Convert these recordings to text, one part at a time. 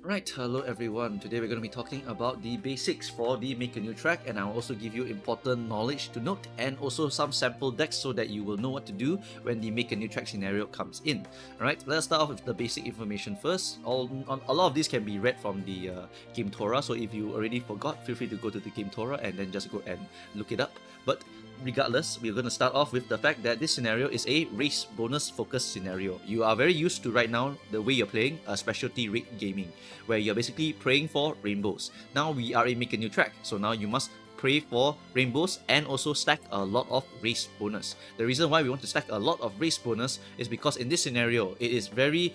Right, hello everyone. Today we're going to be talking about the basics for the Make a New Track, and I'll also give you important knowledge to note and also some sample decks so that you will know what to do when the Make a New Track scenario comes in. Alright, let's start off with the basic information first. A lot of these can be read from the Game Torah, so if you already forgot, feel free to go to the Game Torah and then just go and look it up. But regardless, we're going to start off with the fact that this scenario is a race bonus focused scenario. You are very used to right now the way you're playing a specialty raid gaming, where you're basically praying for rainbows. Now we are in Make a New Track, so now you must pray for rainbows and also stack a lot of race bonus. The reason why we want to stack a lot of race bonus is because in this scenario, it is very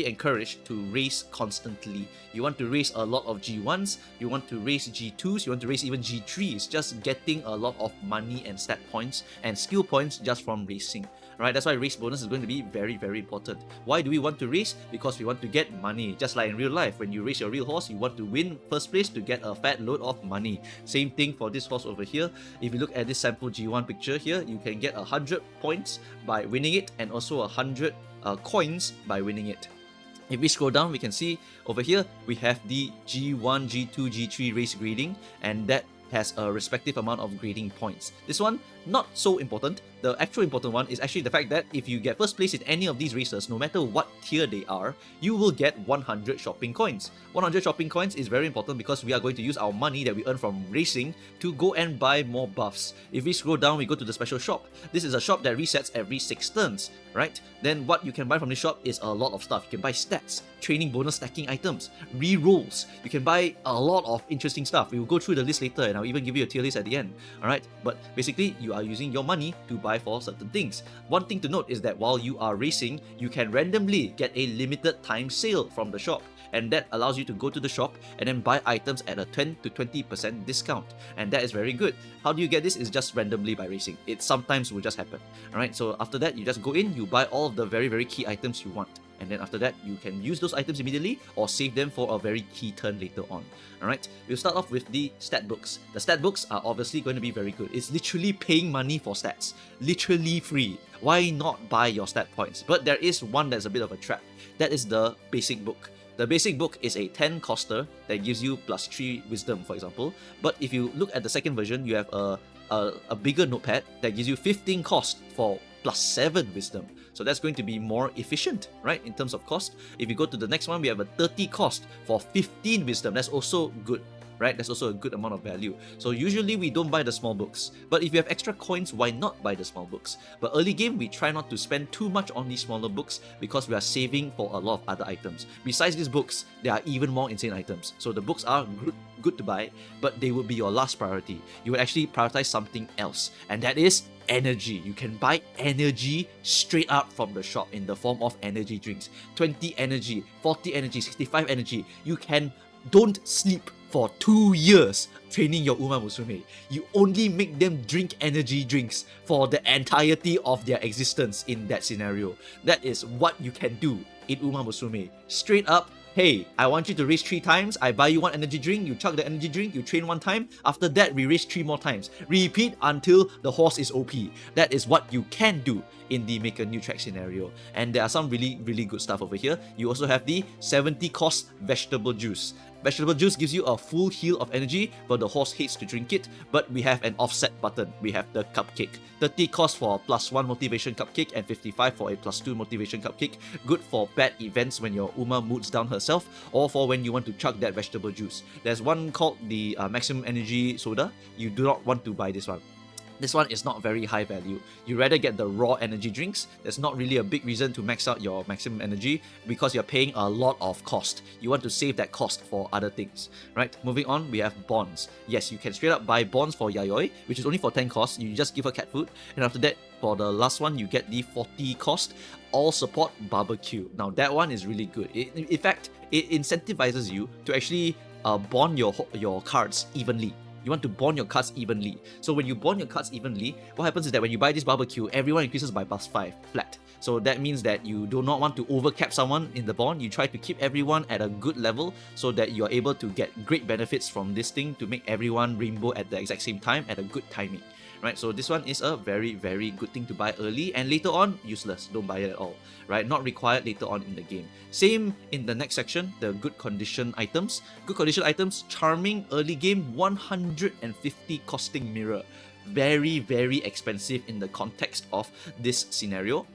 encouraged to race constantly. You want to race a lot of G1s, you want to race G2s, you want to race even G3s, just getting a lot of money and stat points and skill points just from racing. Right, that's why race bonus is going to be very important. Why do we want to race? Because we want to get money. Just like in real life, when you race your real horse, you want to win first place to get a fat load of money. Same thing for this horse over here. If you look at this sample G1 picture here, you can get 100 points by winning it and also 100 coins by winning it. If we scroll down, we can see over here we have the G1, G2, G3 race grading, and that has a respective amount of grading points. This one, not so important. The actual important one is actually the fact that if you get first place in any of these races, no matter what tier they are, you will get 100 shopping coins. 100 shopping coins is very important because we are going to use our money that we earn from racing to go and buy more buffs. If we scroll down, we go to the special shop. This is a shop that resets every 6 turns, right? Then what you can buy from this shop is a lot of stuff. You can buy stats, training bonus stacking items, re-rolls. You can buy a lot of interesting stuff. We will go through the list later and I'll even give you a tier list at the end, alright? But basically, you are using your money to buy for certain things. One thing to note is that while you are racing, you can randomly get a limited time sale from the shop, and that allows you to go to the shop and then buy items at a 10 to 20% discount, and that is very good. How do you get this? Is just randomly by racing. It sometimes will just happen. Alright, so after that, you just go in, you buy all of the very key items you want, and then after that, you can use those items immediately or save them for a very key turn later on. Alright, we'll start off with the stat books. The stat books are obviously going to be very good. It's literally paying money for stats. Literally free. Why not buy your stat points? But there is one that's a bit of a trap. That is the basic book. The basic book is a 10 coster that gives you plus 3 wisdom, for example. But if you look at the second version, you have a bigger notepad that gives you 15 cost for plus 7 wisdom. So that's going to be more efficient, right, in terms of cost. If you go to the next one, we have a 30 cost for 15 wisdom. That's also good, right? That's also a good amount of value. So usually we don't buy the small books. But if you have extra coins, why not buy the small books? But early game, we try not to spend too much on these smaller books because we are saving for a lot of other items. Besides these books, there are even more insane items. So the books are good to buy, but they would be your last priority. You would actually prioritize something else, and that is energy. You can buy energy straight up from the shop in the form of energy drinks. 20 energy, 40 energy, 65 energy. You can don't sleep for 2 years training your Umamusume. You only make them drink energy drinks for the entirety of their existence in that scenario. That is what you can do in Umamusume. Straight up, hey, I want you to race 3 times, I buy you 1 energy drink, you chug the energy drink, you train 1 time, after that we race 3 more times. Repeat until the horse is OP. That is what you can do in the Make a New Track scenario. And there are some really good stuff over here. You also have the 70 cost vegetable juice. Vegetable juice gives you a full heal of energy, but the horse hates to drink it. But we have an offset button. We have the cupcake. 30 cost for a +1 motivation cupcake and 55 for a +2 motivation cupcake. Good for bad events when your Uma moods down herself, or for when you want to chug that vegetable juice. There's one called the maximum energy soda. You do not want to buy this one. This one is not very high value. You rather get the raw energy drinks. There's not really a big reason to max out your maximum energy because you're paying a lot of cost. You want to save that cost for other things, right? Moving on, we have bonds. Yes, you can straight up buy bonds for Yayoi, which is only for 10 cost. You just give her cat food, and after that, for the last one, you get the 40 cost all support barbecue. Now that one is really good. In fact, it incentivizes you to actually bond your cards evenly. You want to bond your cards evenly. So when you bond your cards evenly, what happens is that when you buy this barbecue, everyone increases by +5 flat. So that means that you do not want to overcap someone in the bond. You try to keep everyone at a good level so that you are able to get great benefits from this thing to make everyone rainbow at the exact same time at a good timing. right? So this one is a very, very good thing to buy early, and later on, useless. Don't buy it at all, right? Not required later on in the game. Same in the next section, the good condition items. Good condition items, charming early game, 150 costing mirror. Very, very expensive in the context of this scenario.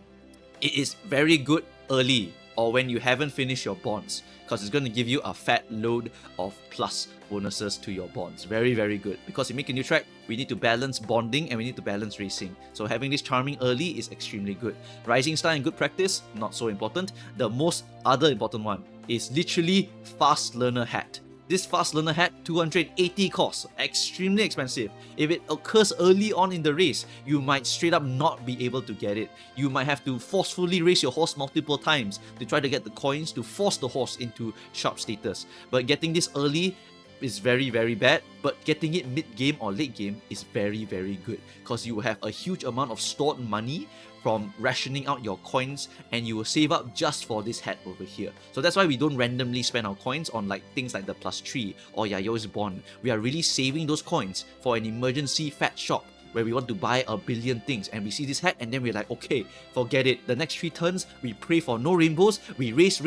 It is very good early or when you haven't finished your bonds, because it's going to give you a fat load of plus bonuses to your bonds. Very, very good. Because in Make a New Track, we need to balance bonding and we need to balance racing. So having this charming early is extremely good. Rising Star and good practice, not so important. The most other important one is literally Fast Learner Hat. This Fast Learner Hat, 280 cost, extremely expensive. If it occurs early on in the race, you might straight up not be able to get it. You might have to forcefully race your horse multiple times to try to get the coins to force the horse into sharp status. But getting this early is very, very bad, but getting it mid-game or late game is very, very good, because you will have a huge amount of stored money from rationing out your coins, and you will save up just for this hat over here. So that's why we don't randomly spend our coins on like things like the +3 or Yayo's Bond. We are really saving those coins for an emergency fat shop where we want to buy a billion things, and we see this hat and then we're like, okay, forget it. The next 3 turns, we pray for no rainbows, we race,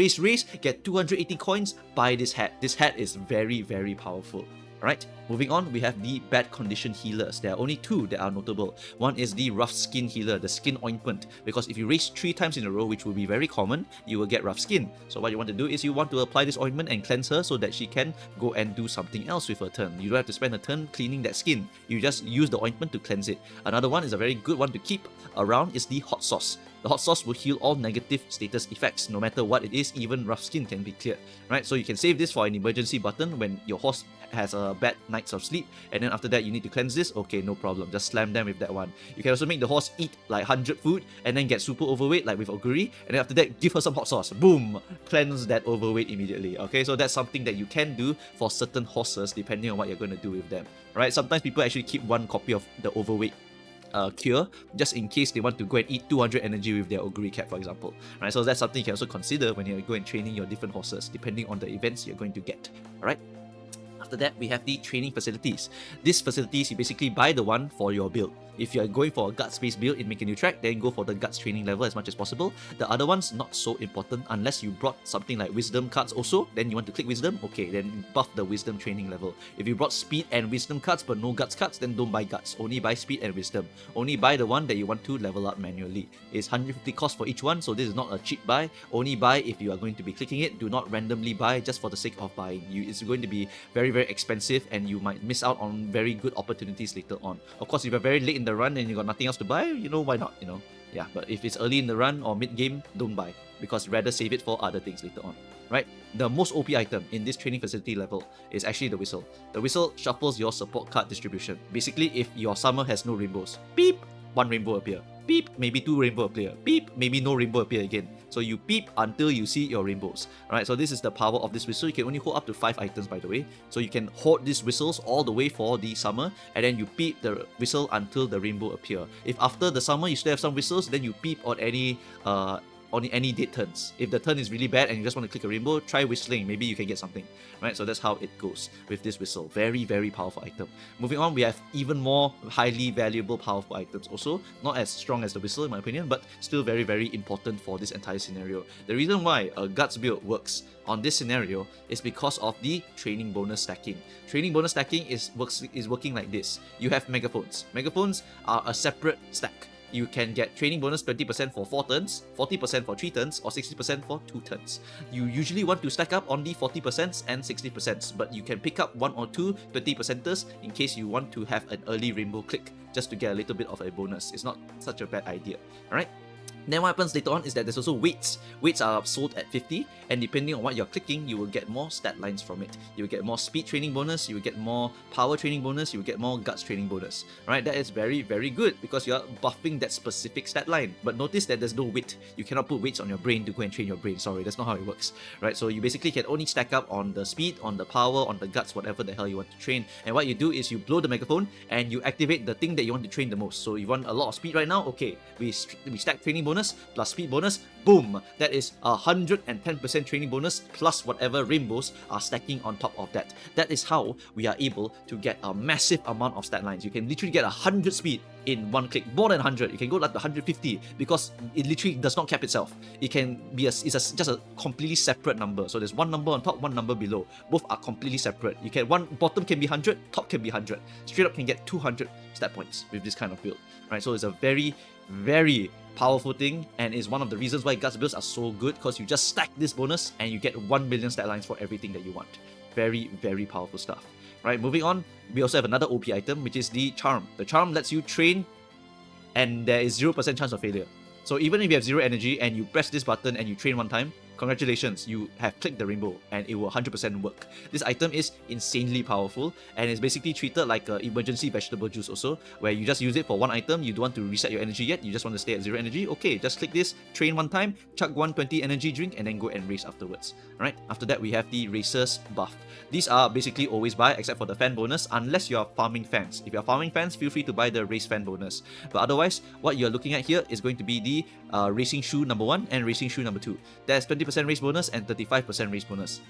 get 280 coins, buy this hat. This hat is very, very powerful. Alright, moving on, we have the bad condition healers. There are only 2 that are notable. One is the rough skin healer, the skin ointment, because if you race 3 times in a row, which will be very common, you will get rough skin. So what you want to do is you want to apply this ointment and cleanse her so that she can go and do something else with her turn. You don't have to spend a turn cleaning that skin. You just use the ointment to cleanse it. Another one is a very good one to keep around is the hot sauce. The hot sauce will heal all negative status effects, no matter what it is. Even rough skin can be cleared, right? So you can save this for an emergency button when your horse has a bad nights of sleep, and then after that you need to cleanse this. Okay, no problem, just slam them with that one. You can also make the horse eat like 100 food and then get super overweight like with Oguri, and then after that give her some hot sauce, boom, cleanse that overweight immediately. Okay, so that's something that you can do for certain horses depending on what you're going to do with them, right? Sometimes people actually keep 1 copy of the overweight cure just in case they want to go and eat 200 energy with their Oguri cat, for example, right? So that's something you can also consider when you're going training your different horses depending on the events you're going to get. All right, after that we have the training facilities. These facilities, you basically buy the one for your build. If you're going for a guts-based build in Make a New Track, then go for the guts training level as much as possible. The other ones, not so important unless you brought something like wisdom cards also. Then you want to click wisdom, okay, then buff the wisdom training level. If you brought speed and wisdom cards but no guts cards, then don't buy guts. Only buy speed and wisdom. Only buy the one that you want to level up manually. It's 150 cost for each one, so this is not a cheap buy. Only buy if you are going to be clicking it. Do not randomly buy just for the sake of buying. It's going to be very, very expensive and you might miss out on very good opportunities later on. Of course, if you're very late in the run and you got nothing else to buy, why not, Yeah, but if it's early in the run or mid-game, don't buy, because rather save it for other things later on, right? The most OP item in this training facility level is actually the whistle. The whistle shuffles your support card distribution. Basically, if your summer has no rainbows, beep, 1 rainbow appear. Beep, maybe 2 rainbow appear. Beep, maybe no rainbow appear again. So you beep until you see your rainbows. Alright, so this is the power of this whistle. You can only hold up to 5 items, by the way. So you can hold these whistles all the way for the summer, and then you beep the whistle until the rainbow appear. If after the summer you still have some whistles, then you beep on any dead turns. If the turn is really bad and you just want to click a rainbow, try whistling. Maybe you can get something, right? So that's how it goes with this whistle. Very, very powerful item. Moving on, we have even more highly valuable, powerful items also. Not as strong as the whistle in my opinion, but still very, very important for this entire scenario. The reason why a guts build works on this scenario is because of the training bonus stacking. Training bonus stacking is working like this. You have megaphones. Megaphones are a separate stack. You can get training bonus 20% for 4 turns, 40% for 3 turns, or 60% for 2 turns. You usually want to stack up on the 40% and 60%, but you can pick up 1 or 2 20%ers in case you want to have an early rainbow click just to get a little bit of a bonus. It's not such a bad idea, alright? Then what happens later on is that there's also weights. Weights are sold at 50, and depending on what you're clicking, you will get more stat lines from it. You will get more speed training bonus, you will get more power training bonus, you will get more guts training bonus. Right? That is very, very good because you're buffing that specific stat line. But notice that there's no weight. You cannot put weights on your brain to go and train your brain. Sorry, that's not how it works. Right? So you basically can only stack up on the speed, on the power, on the guts, whatever the hell you want to train. And what you do is you blow the megaphone and you activate the thing that you want to train the most. So you want a lot of speed right now? Okay, we stack training bonus bonus plus speed bonus, boom! That is 110% training bonus plus whatever rainbows are stacking on top of that. That is how we are able to get a massive amount of stat lines. You can literally get 100 speed in one click, more than 100. You can go like 150 because it literally does not cap itself. It can be just a completely separate number. So there's one number on top, one number below. Both are completely separate. You can bottom can be 100, top can be 100. Straight up can get 200 stat points with this kind of build, right? So it's a very, very powerful thing, and is one of the reasons why Guts builds are so good, because you just stack this bonus and you get 1 million stat lines for everything that you want. Very, very powerful stuff. Right, moving on, we also have another OP item, which is the Charm. The Charm lets you train and there is 0% chance of failure. So even if you have 0 energy and you press this button and you train one time, congratulations, you have clicked the rainbow and it will 100% work. This item is insanely powerful and is basically treated like an emergency vegetable juice also, where you just use it for one item. You don't want to reset your energy yet, you just want to stay at 0 energy. Okay, just click this, train one time, chug 120 energy drink, and then go and race afterwards. Alright, after that we have the Racer's buff. These are basically always buy except for the fan bonus, unless you are farming fans. If you are farming fans, feel free to buy the race fan bonus. But otherwise, what you're looking at here is going to be the racing shoe number 1 and racing shoe number 2. There's 20% race bonus and 35% race bonus.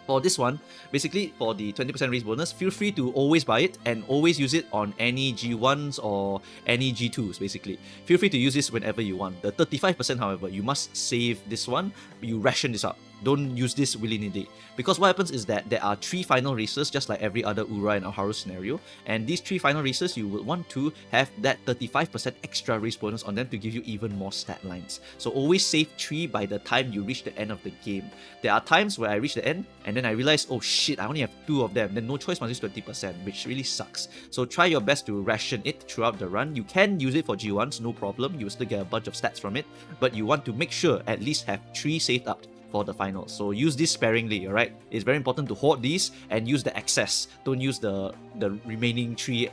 For this one, basically for the 20% race bonus, feel free to always buy it and always use it on any G1s or any G2s basically. Feel free to use this whenever you want. The 35%, however, you must save this one, you ration this out. Don't use this willy-nilly. Because what happens is that there are 3 final races, just like every other Ura and Aharu scenario, and these 3 final races you would want to have that 35% extra race bonus on them to give you even more stat lines. So always save 3 by the time you reach the end of the game. There are times where I reach the end and then I realize, oh shit, I only have 2 of them, then no choice must use 20%, which really sucks. So try your best to ration it throughout the run. You can use it for G1s, no problem, you will still get a bunch of stats from it, but you want to make sure at least have 3 saved up for the finals. So use this sparingly, alright? It's very important to hoard these and use the excess. Don't use the remaining 3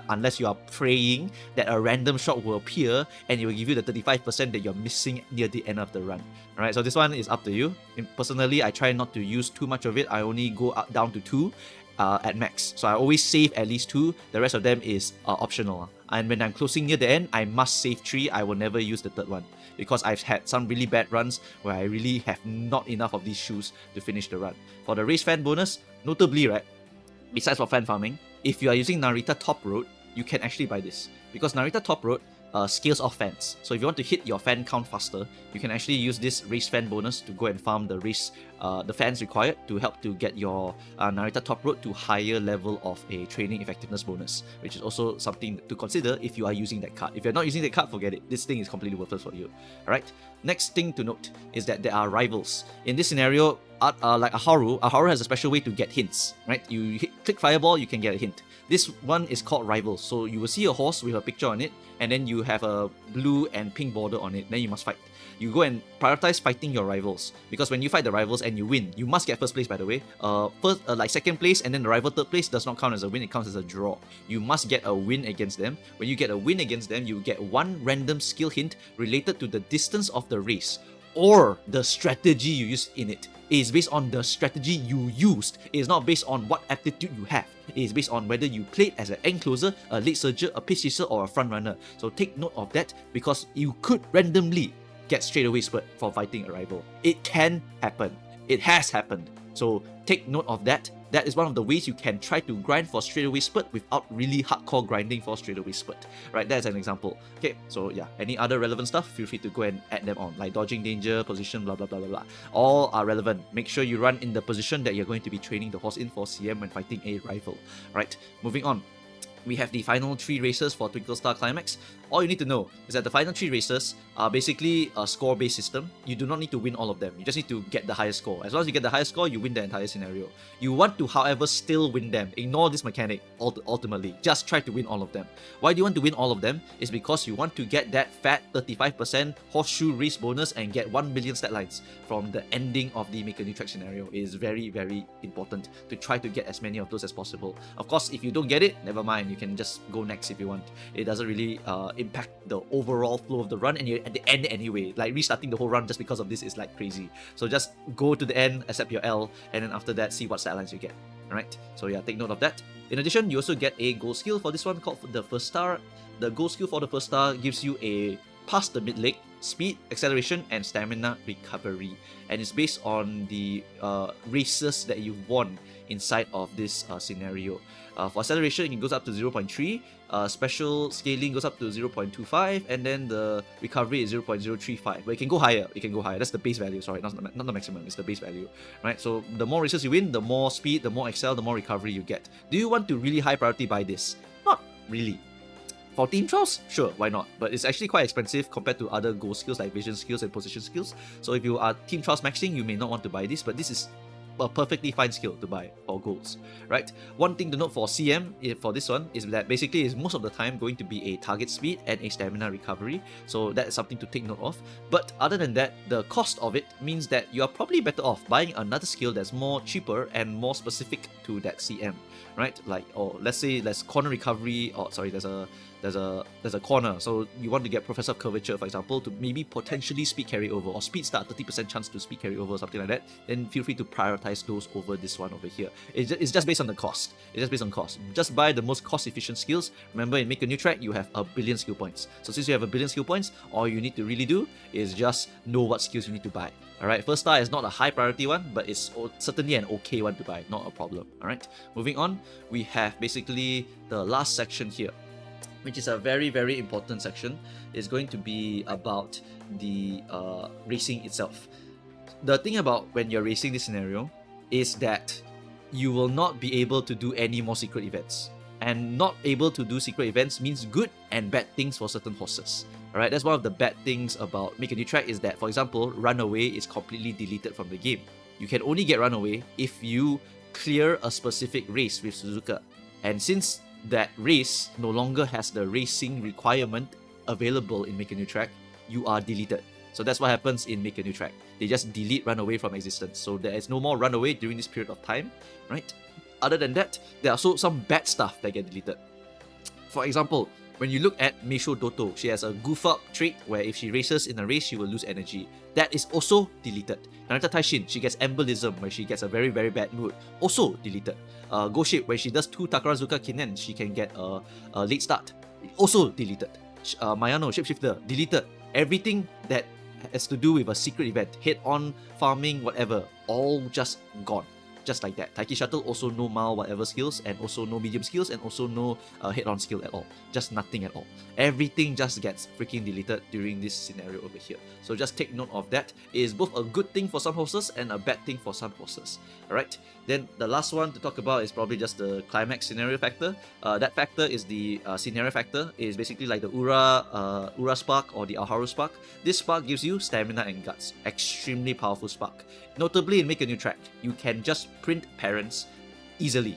unless you are praying that a random shot will appear and it will give you the 35% that you're missing near the end of the run. Alright, so this one is up to you. Personally, I try not to use too much of it. I only go up, down to 2 at max. So I always save at least 2. The rest of them is optional. And when I'm closing near the end, I must save 3. I will never use the third one, because I've had some really bad runs where I really have not enough of these shoes to finish the run. For the race fan bonus, notably, right, besides for fan farming, if you are using Narita Top Road, you can actually buy this, because Narita Top Road scales off fans. So if you want to hit your fan count faster, you can actually use this race fan bonus to go and farm the the fans required to help to get your Narita Top Road to higher level of a training effectiveness bonus, which is also something to consider if you are using that card. If you're not using that card, forget it. This thing is completely worthless for you. Alright, next thing to note is that there are rivals. In this scenario, like Aharu has a special way to get hints, right? You click Fireball, you can get a hint. This one is called Rivals. So you will see a horse with a picture on it, and then you have a blue and pink border on it. Then you must fight. You go and prioritize fighting your rivals, because when you fight the rivals and you win, you must get first place, by the way. Like second place and then the rival third place does not count as a win, it counts as a draw. You must get a win against them. When you get a win against them, you get 1 random skill hint related to the distance of the race or the strategy you use in it. It is based on the strategy you used. It is not based on what aptitude you have. It is based on whether you played as an end closer, a late surger, a pace chaser, or a front runner. So take note of that, because you could randomly get straightaway spurt for fighting a rival. It can happen. It has happened. So take note of that. That is one of the ways you can try to grind for straightaway spurt without really hardcore grinding for straightaway spurt. Right, that's an example. Okay, so yeah, any other relevant stuff, feel free to go and add them on, like dodging danger, position, blah blah blah blah blah. All are relevant. Make sure you run in the position that you're going to be training the horse in for CM when fighting a rival. Right, moving on. We have the final 3 races for Twinkle Star Climax. All you need to know is that the final 3 races are basically a score-based system. You do not need to win all of them. You just need to get the highest score. As long as you get the highest score, you win the entire scenario. You want to, however, still win them. Ignore this mechanic ultimately. Just try to win all of them. Why do you want to win all of them? Is because you want to get that fat 35% horseshoe race bonus and get 1 million stat lines from the ending of the Make a New Track scenario. It is very, very important to try to get as many of those as possible. Of course, if you don't get it, never mind. You can just go next if you want. It doesn't really impact the overall flow of the run, and you're at the end anyway. Like restarting the whole run just because of this is like crazy. So just go to the end, accept your L, and then after that see what stat lines you get. Alright, so yeah, take note of that. In addition, you also get a gold skill for this one called the first star. The gold skill for the first star gives you a past the mid leg speed, acceleration, and stamina recovery. And it's based on the races that you've won inside of this scenario. For acceleration, it goes up to 0.3, special scaling goes up to 0.25, and then the recovery is 0.035. But it can go higher. That's the base value. Sorry, not the maximum. It's the base value, right? So the more races you win, the more speed, the more excel, the more recovery you get. Do you want to really high priority buy this? Not really. For team trials, sure, why not? But it's actually quite expensive compared to other goal skills like vision skills and position skills. So if you are team trials maxing, you may not want to buy this, but this is a perfectly fine skill to buy for goals, right? One thing to note for CM for this one is that basically is most of the time going to be a target speed and a stamina recovery, so that is something to take note of. But other than that, the cost of it means that you are probably better off buying another skill that's more cheaper and more specific to that CM, right? Like, or let's say there's corner recovery, or sorry, there's a corner, so you want to get Professor of Curvature, for example, to maybe potentially speed carry over, or speed start 30% chance to speed carry over, or something like that, then feel free to prioritize those over this one over here. It's just based on the cost. It's just based on cost. Just buy the most cost efficient skills. Remember, in Make a New Track, you have a billion skill points. So since you have a billion skill points, all you need to really do is just know what skills you need to buy. Alright, first star is not a high priority one, but it's certainly an okay one to buy, not a problem. Alright, moving on, we have basically the last section here, which is a very, very important section. Is going to be about the racing itself. The thing about when you're racing this scenario is that you will not be able to do any more secret events. And not able to do secret events means good and bad things for certain horses. Alright, that's one of the bad things about Make a New Track, is that, for example, Runaway is completely deleted from the game. You can only get Runaway if you clear a specific race with Suzuka. And since that race no longer has the racing requirement available in Make a New Track, you are deleted. So that's what happens in Make a New Track. They just delete Runaway from existence. So there is no more Runaway during this period of time, right? Other than that, there are also some bad stuff that get deleted. For example, when you look at Meisho Doto, she has a goof up trait where if she races in a race, she will lose energy. That is also deleted. Narita Taishin, she gets embolism where she gets a very, very bad mood. Also deleted. Go-Ship, when she does 2 Takarazuka Kinen, she can get a late start. Also deleted. Mayano, Shapeshifter, deleted. Everything that has to do with a secret event, head-on, farming, whatever, all just gone. Just like that. Taiki Shuttle, also no Mal whatever skills, and also no medium skills, and also no head-on skill at all. Just nothing at all. Everything just gets freaking deleted during this scenario over here. So just take note of that. It is both a good thing for some horses and a bad thing for some horses. Alright, then the last one to talk about is probably just the climax scenario factor. That factor is the scenario factor. It is basically like the Ura Spark or the Alharu Spark. This spark gives you stamina and guts. Extremely powerful spark. Notably, in Make a New Track, you can just print parents easily.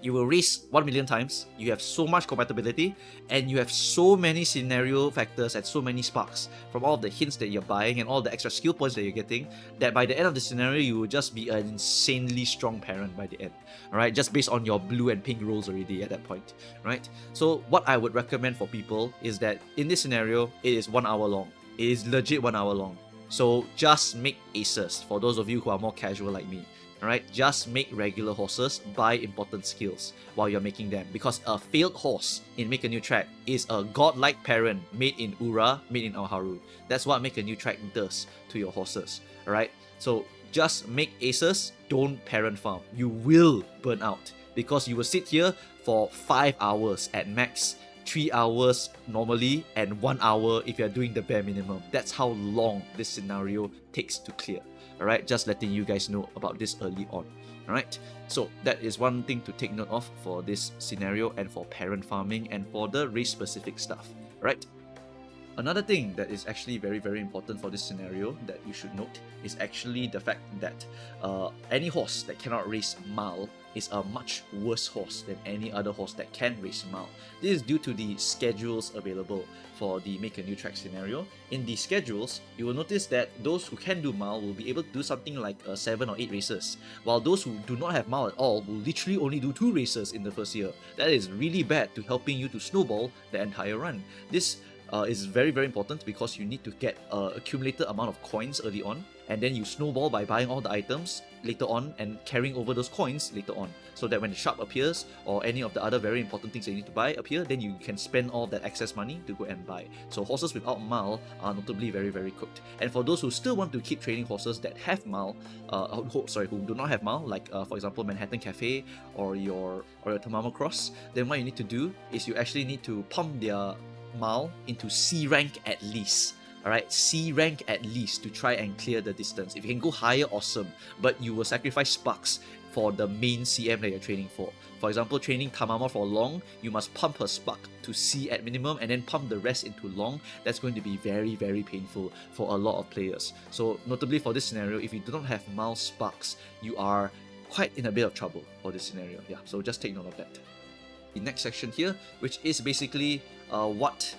You will race 1 million times, you have so much compatibility, and you have so many scenario factors and so many sparks from all of the hints that you're buying and all the extra skill points that you're getting, that by the end of the scenario, you will just be an insanely strong parent by the end. Alright, just based on your blue and pink rolls already at that point. Right? So what I would recommend for people is that in this scenario, it is 1 hour long. It is legit 1 hour long. So just make aces for those of you who are more casual like me. Alright, just make regular horses, buy important skills while you're making them. Because a failed horse in Make a New Track is a godlike parent made in Ura, made in Alharu. That's what Make a New Track does to your horses. Alright, so just make aces, don't parent farm. You will burn out because you will sit here for 5 hours at max, 3 hours normally, and 1 hour if you're doing the bare minimum. That's how long this scenario takes to clear. Alright, just letting you guys know about this early on. Alright, so that is one thing to take note of for this scenario and for parent farming and for the race specific stuff. Alright, another thing that is actually very, very important for this scenario that you should note is actually the fact that any horse that cannot race mile is a much worse horse than any other horse that can race mile. This is due to the schedules available for the Make a New Track scenario. In the schedules, you will notice that those who can do mile will be able to do something like 7 or 8 races, while those who do not have mile at all will literally only do 2 races in the first year. That is really bad to helping you to snowball the entire run. This is very, very important because you need to get an accumulated amount of coins early on and then you snowball by buying all the items later on and carrying over those coins later on, so that when the shop appears or any of the other very important things that you need to buy appear, then you can spend all that excess money to go and buy. So horses without Mile are notably very, very cooked. And for those who still want to keep training horses that have Mile, who do not have Mile, like for example Manhattan Cafe or your MooMooCows, then what you need to do is you actually need to pump their Mile into C rank at least. Alright, C rank at least to try and clear the distance. If you can go higher, awesome, but you will sacrifice sparks for the main CM that you're training for. For example, training Tamama for long, you must pump her spark to C at minimum and then pump the rest into long. That's going to be very, very painful for a lot of players. So notably for this scenario, if you do not have Mile sparks, you are quite in a bit of trouble for this scenario. Yeah, so just take note of that. The next section here, which is basically what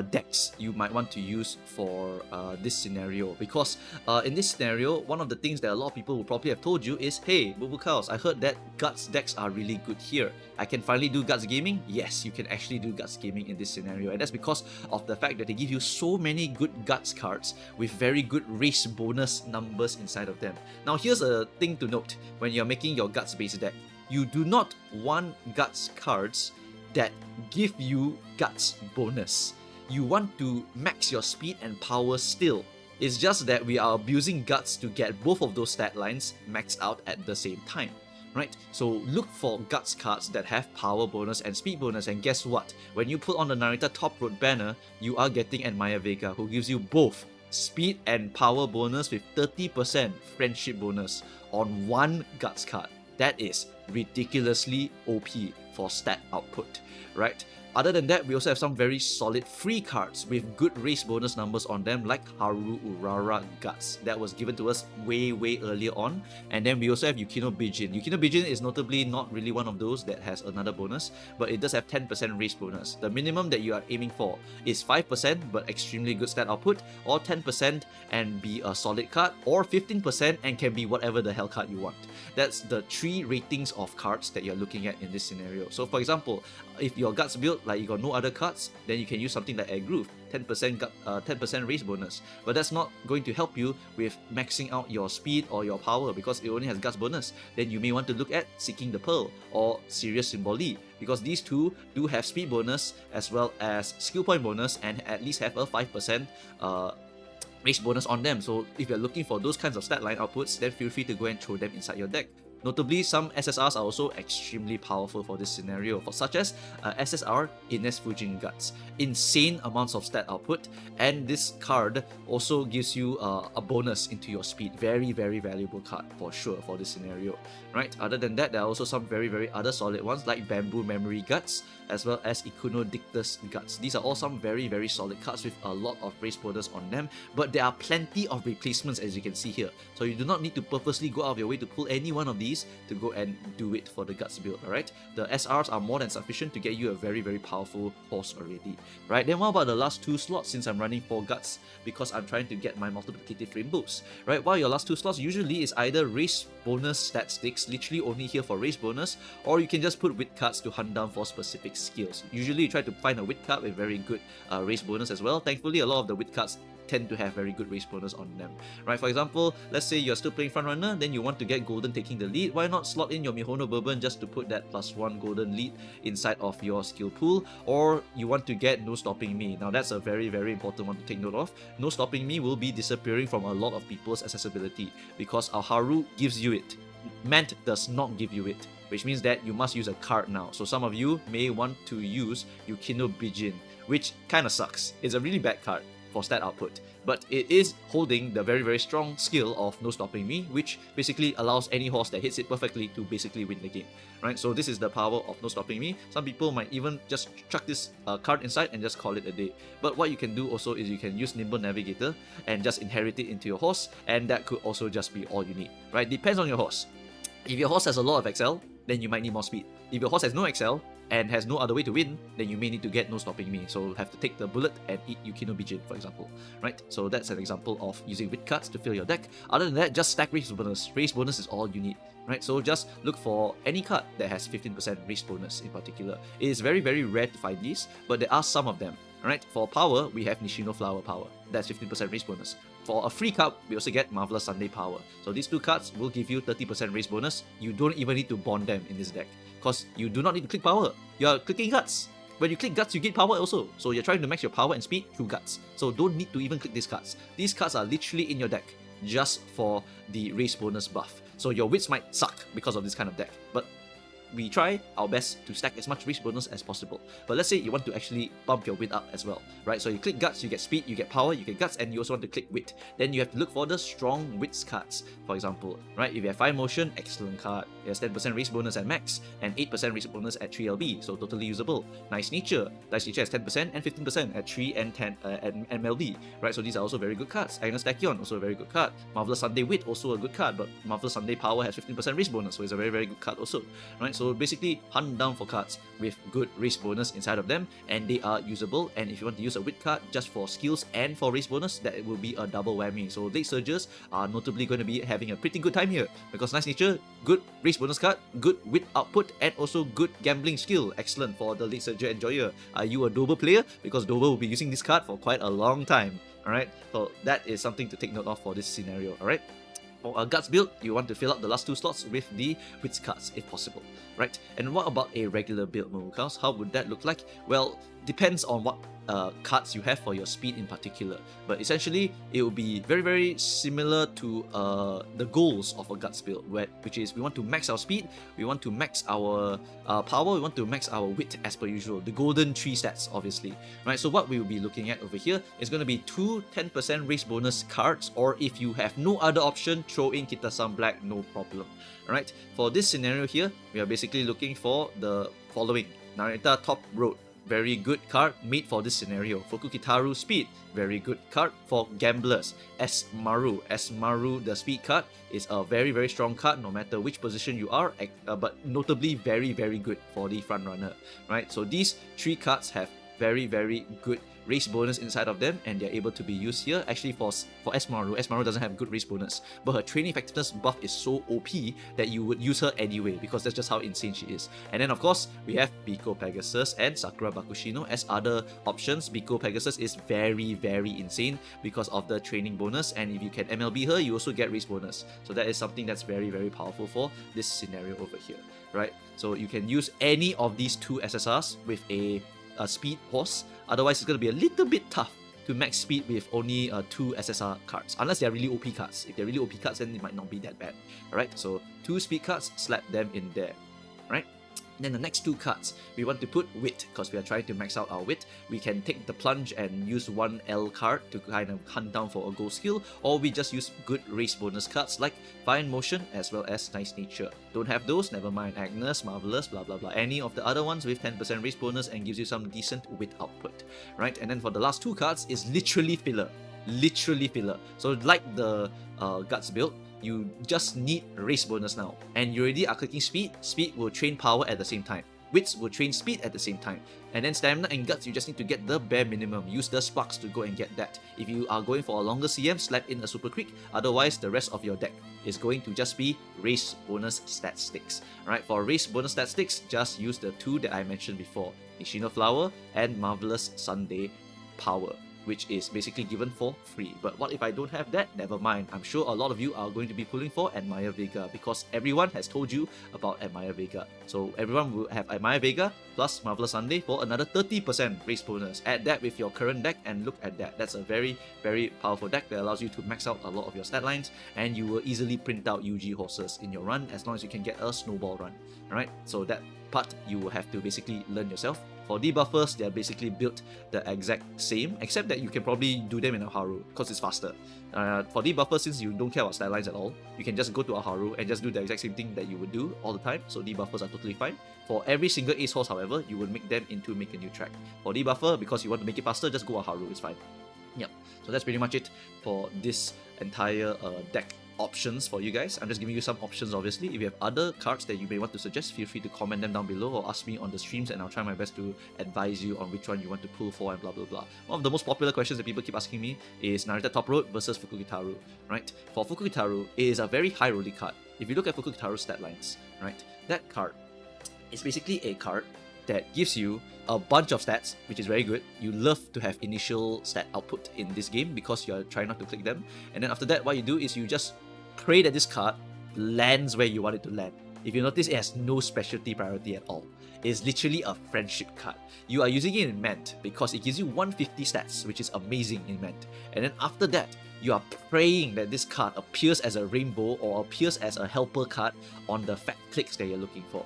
decks you might want to use for this scenario, because in this scenario, one of the things that a lot of people will probably have told you is, hey, MooMooCows, I heard that Guts decks are really good here. I can finally do Guts gaming? Yes, you can actually do Guts gaming in this scenario, and that's because of the fact that they give you so many good Guts cards with very good race bonus numbers inside of them. Now here's a thing to note when you're making your Guts base deck. You do not want Guts cards that give you Guts bonus. You want to max your speed and power still. It's just that we are abusing Guts to get both of those stat lines maxed out at the same time, right? So look for Guts cards that have power bonus and speed bonus, and guess what? When you put on the Narita Top Road banner, you are getting an Maya Vega, who gives you both speed and power bonus with 30% friendship bonus on one Guts card. That is ridiculously OP for stat output, right? Other than that, we also have some very solid free cards with good race bonus numbers on them, like Haru Urara Guts that was given to us way earlier on. And then we also have Yukino Bijin. Yukino Bijin is notably not really one of those that has another bonus, but it does have 10% race bonus. The minimum that you are aiming for is 5% but extremely good stat output, or 10% and be a solid card, or 15% and can be whatever the hell card you want. That's the 3 ratings of cards that you're looking at in this scenario. So for example, if your Guts build, like you got no other cards, then you can use something like Egg Groove, 10% race bonus. But that's not going to help you with maxing out your speed or your power because it only has Guts bonus. Then you may want to look at Seeking the Pearl or Serious Symboli, because these two do have speed bonus as well as skill point bonus and at least have a 5% race bonus on them. So if you're looking for those kinds of stat line outputs, then feel free to go and throw them inside your deck. Notably, some SSRs are also extremely powerful for this scenario, such as SSR Ines Fujin Guts. Insane amounts of stat output, and this card also gives you a bonus into your speed. Very valuable card for sure for this scenario, right? Other than that, there are also some very other solid ones like Bamboo Memory Guts, as well as Ikuno Dictus Guts. These are all some very solid cards with a lot of race bonus on them, but there are plenty of replacements, as you can see here. So you do not need to purposely go out of your way to pull any one of these to go and do it for the Guts build, alright? The SRs are more than sufficient to get you a very powerful horse already, right? Then what about the last 2 slots, since I'm running 4 Guts because I'm trying to get my multiplicative rainbows, right? Well, your last 2 slots usually is either race bonus stat sticks, literally only here for race bonus, or you can just put wit cards to hunt down for specific skills. Usually you try to find a wit card with very good race bonus as well. Thankfully, a lot of the wit cards tend to have very good race bonus on them, right? For example, let's say you're still playing Frontrunner, then you want to get Golden taking the lead. Why not slot in your Mihono Bourbon just to put that +1 Golden lead inside of your skill pool? Or you want to get No Stopping Me. Now that's a very important one to take note of. No Stopping Me will be disappearing from a lot of people's accessibility because our Haru gives you it. Mant does not give you it, which means that you must use a card now. So some of you may want to use Yukino Bijin, which kind of sucks. It's a really bad card for stat output, but it is holding the very strong skill of No Stopping Me, which basically allows any horse that hits it perfectly to basically win the game, right? So this is the power of No Stopping Me. Some people might even just chuck this card inside and just call it a day. But what you can do also is you can use Nimble Navigator and just inherit it into your horse, and that could also just be all you need, right? Depends on your horse. If your horse has a lot of XL, then you might need more speed. If your horse has no XL and has no other way to win, then you may need to get No Stopping Me. So have to take the bullet and eat Yukino Bijin, for example, right? So that's an example of using wit cards to fill your deck. Other than that, just stack race bonus. Race bonus is all you need, right? So just look for any card that has 15% race bonus in particular. It is very rare to find these, but there are some of them. Alright, for power, we have Nishino Flower Power. That's 15% race bonus. For a free card, we also get Marvelous Sunday Power. So these two cards will give you 30% race bonus. You don't even need to bond them in this deck, because you do not need to click power. You are clicking guts. When you click guts, you get power also. So you're trying to max your power and speed through guts. So don't need to even click these cards. These cards are literally in your deck just for the race bonus buff. So your wits might suck because of this kind of deck, but we try our best to stack as much race bonus as possible. But let's say you want to actually bump your wit up as well, right? So you click guts, you get speed, you get power, you get guts, and you also want to click wit. Then you have to look for the strong wits cards, for example, right? If you have fine motion, excellent card. It has 10% race bonus at max and 8% race bonus at 3LB, so totally usable. Nice nature has 10% and 15% at 3 and 10 at MLB, right? So these are also very good cards. Agnes Tachyon, also a very good card. Marvelous Sunday Wit, also a good card, but Marvelous Sunday Power has 15% race bonus, so it's a very, very good card also, right? So basically, hunt down for cards with good race bonus inside of them, and they are usable. And if you want to use a wit card just for skills and for race bonus, that will be a double whammy. So late surgers are notably going to be having a pretty good time here, because Nice Nature, good race bonus card, good wit output, and also good gambling skill. Excellent for the late surger enjoyer. Are you a Dober player? Because Dober will be using this card for quite a long time. Alright, so that is something to take note of for this scenario. Alright. For a guts build, you want to fill up the last 2 slots with the wits cards if possible, right? And what about a regular build, MooMooCows? How would that look like? Well, depends on what cards you have for your speed in particular, but essentially it will be very, very similar to the goals of a guts build, which is we want to max our speed, we want to max our power, we want to max our wit as per usual, the golden 3 stats obviously, right? So what we will be looking at over here is going to be 2 10% race bonus cards, or if you have no other option, throw in Kita-san Black, no problem. Alright, for this scenario here, we are basically looking for the following. Narita Top Road, very good card made for this scenario. Fuku Kitaru Speed, very good card for gamblers. Maru, the speed card, is a very, very strong card no matter which position you are, but notably very, very good for the front runner, right? So these 3 cards have very, very good race bonus inside of them, and they're able to be used here. Actually, for Maru doesn't have good race bonus, but her training effectiveness buff is so OP that you would use her anyway, because that's just how insane she is. And then of course, we have Biko Pegasus and Sakura Bakushino as other options. Biko Pegasus is very, very insane because of the training bonus, and if you can MLB her, you also get race bonus. So that is something that's very, very powerful for this scenario over here, right? So you can use any of these 2 SSRs with a speed horse. Otherwise, it's going to be a little bit tough to max speed with only 2 SSR cards, unless they're really OP cards. If they're really OP cards, then it might not be that bad. Alright, so 2 speed cards, slap them in there. Right? Then the next 2 cards, we want to put wit, because we are trying to max out our wit. We can take the plunge and use 1 L card to kind of hunt down for a gold skill, or we just use good race bonus cards like Fine Motion as well as Nice Nature. Don't have those, never mind. Agnes, Marvelous, blah blah blah. Any of the other ones with 10% race bonus and gives you some decent wit output, right? And then for the last 2 cards is literally filler. Literally filler. So like the guts build, you just need race bonus now, and you already are clicking speed. Speed will train power at the same time. Wits will train speed at the same time. And then stamina and guts, you just need to get the bare minimum. Use the sparks to go and get that. If you are going for a longer CM, slap in a super quick. Otherwise, the rest of your deck is going to just be race bonus stat sticks. Right? For race bonus stat sticks, just use the 2 that I mentioned before, Nishino Flower and Marvelous Sunday Power, which is basically given for free. But what if I don't have that? Never mind. I'm sure a lot of you are going to be pulling for Admire Vega, because everyone has told you about Admire Vega. So everyone will have Admire Vega plus Marvelous Sunday for another 30% race bonus. Add that with your current deck and look at that. That's a very, very powerful deck that allows you to max out a lot of your stat lines, and you will easily print out UG horses in your run as long as you can get a snowball run. Alright, so that part you will have to basically learn yourself. For debuffers, they are basically built the exact same, except that you can probably do them in a Haru because it's faster. For debuffers, since you don't care about stat lines at all, you can just go to a Haru and just do the exact same thing that you would do all the time, so debuffers are totally fine. For every single ace horse, however, you would make them into make a new track. For debuffer, because you want to make it faster, just go a Haru, it's fine. Yep, so that's pretty much it for this entire deck options for you guys. I'm just giving you some options obviously. If you have other cards that you may want to suggest, feel free to comment them down below or ask me on the streams, and I'll try my best to advise you on which one you want to pull for and blah blah blah. One of the most popular questions that people keep asking me is Narita Top Road versus Fuku Kitaru, right? For Fuku Kitaru, it is a very high rolling card. If you look at Fuku Kitaru's stat lines, right, that card is basically a card that gives you a bunch of stats, which is very good. You love to have initial stat output in this game because you're trying not to click them. And then after that, what you do is you just pray that this card lands where you want it to land. If you notice, it has no specialty priority at all. It's literally a friendship card. You are using it in Mant because it gives you 150 stats, which is amazing in Mant. And then after that, you are praying that this card appears as a rainbow or appears as a helper card on the fat clicks that you're looking for.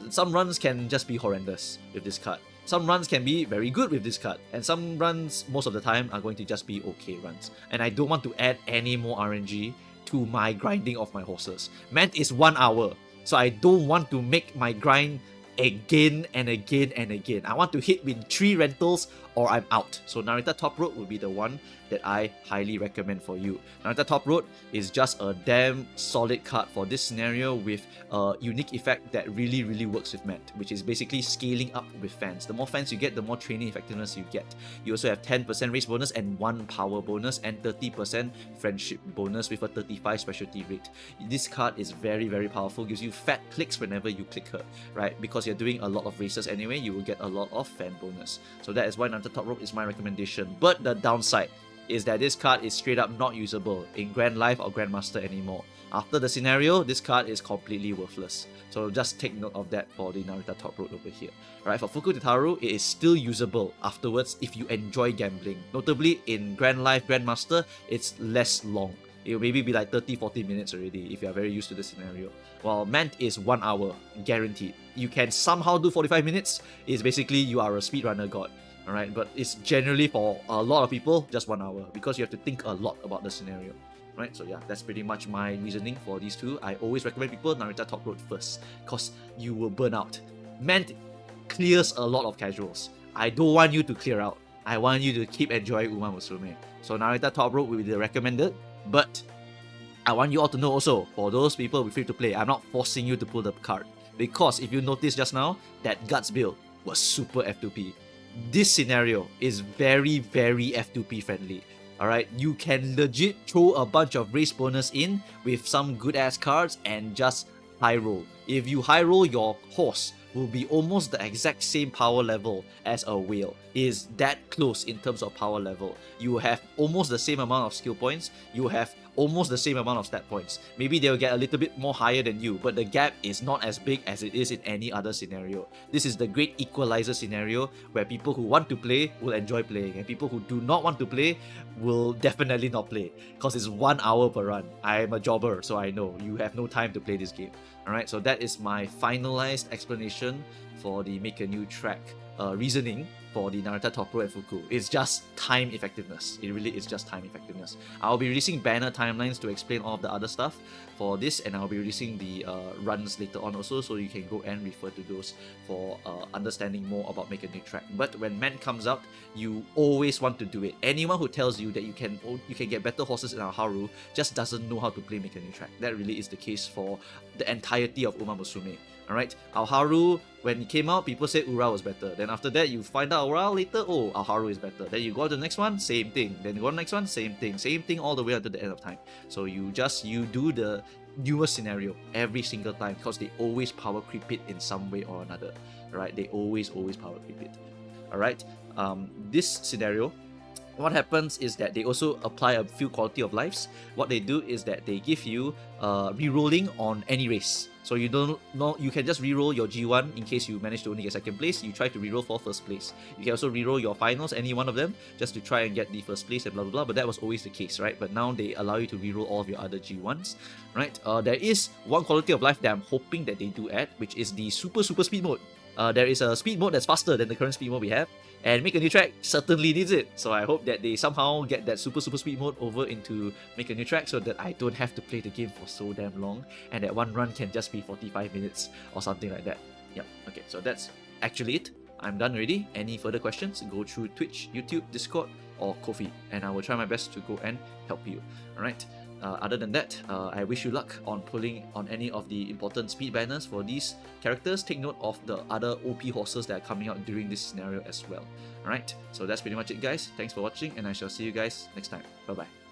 Some runs can just be horrendous with this card. Some runs can be very good with this card, and some runs, most of the time, are going to just be okay runs. And I don't want to add any more RNG to my grinding of my horses. Mant is 1 hour, so I don't want to make my grind again and again and again. I want to hit with 3 rentals or I'm out. So Narita Top Road will be the one that I highly recommend for you. Narita Top Road is just a damn solid card for this scenario with a unique effect that really works with Mant, which is basically scaling up with fans. The more fans you get, the more training effectiveness you get. You also have 10% race bonus and 1 power bonus and 30% friendship bonus with a 35 specialty rate. This card is very powerful, gives you fat clicks whenever you click her, right? Because you're doing a lot of races anyway, you will get a lot of fan bonus. So that is why Narita Top Road is my recommendation. But the downside is that this card is straight up not usable in Grand Life or Grandmaster anymore. After the scenario, this card is completely worthless. So just take note of that for the Narita Top Road over here. Alright, for Fuku Titaru, it is still usable afterwards if you enjoy gambling. Notably, in Grand Life, Grandmaster, it's less long. It will maybe be like 30-40 minutes already if you are very used to the scenario. While Mant is 1 hour, guaranteed. You can somehow do 45 minutes, it's basically you are a speedrunner god. Alright, but it's generally for a lot of people just 1 hour because you have to think a lot about the scenario. Right, so yeah, that's pretty much my reasoning for these two. I always recommend people Narita Top Road first because you will burn out. Mant clears a lot of casuals. I don't want you to clear out. I want you to keep enjoying Umamusume. So Narita Top Road will be the recommended, but I want you all to know also, for those people with free to play, I'm not forcing you to pull the card. Because if you noticed just now, that Guts build was super F2P. This scenario is very F2P friendly. Alright, you can legit throw a bunch of race bonus in with some good ass cards and just high roll. If you high roll, your horse will be almost the exact same power level as a whale. It is that close in terms of power level. You have almost the same amount of skill points. You have almost the same amount of stat points. Maybe they'll get a little bit more higher than you, but the gap is not as big as it is in any other scenario. This is the great equalizer scenario where people who want to play will enjoy playing and people who do not want to play will definitely not play because it's 1 hour per run. I am a jobber, so I know you have no time to play this game. Alright, so that is my finalized explanation for the make a new track reasoning for the Narita Top Road and Fuku. It's just time effectiveness. It really is just time effectiveness. I'll be releasing banner timelines to explain all of the other stuff for this, and I'll be releasing the runs later on also, so you can go and refer to those for understanding more about Make a New Track. But when Mant comes out, you always want to do it. Anyone who tells you that you can get better horses in Haru just doesn't know how to play Make a New Track. That really is the case for the entirety of Umamusume. Alright, Haru, when it came out, people said Ura was better. Then after that, you find out Ura later, oh, Haru is better. Then you go to the next one, same thing. Then you go to the next one, same thing. Same thing all the way until the end of time. So you do the newest scenario every single time because they always power creep it in some way or another. Alright, they always power creep it. Alright, this scenario, what happens is that they also apply a few quality of lives. What they do is that they give you re-rolling on any race. So you don't know, you can just reroll your G1 in case you manage to only get second place. You try to reroll for first place. You can also reroll your finals, any one of them, just to try and get the first place and blah blah blah. But that was always the case, right? But now they allow you to reroll all of your other G1s, right? There is one quality of life that I'm hoping that they do add, which is the super speed mode. There is a speed mode that's faster than the current speed mode we have, and Make a New Track certainly needs it. So I hope that they somehow get that super speed mode over into Make a New Track so that I don't have to play the game for so damn long, and that one run can just be 45 minutes or something like that. Yep, okay, so that's actually it. I'm done already. Any further questions, go through Twitch, YouTube, Discord, or Ko-fi, and I will try my best to go and help you. Alright. Other than that, I wish you luck on pulling on any of the important speed banners for these characters. Take note of the other OP horses that are coming out during this scenario as well. Alright, so that's pretty much it guys. Thanks for watching and I shall see you guys next time. Bye bye.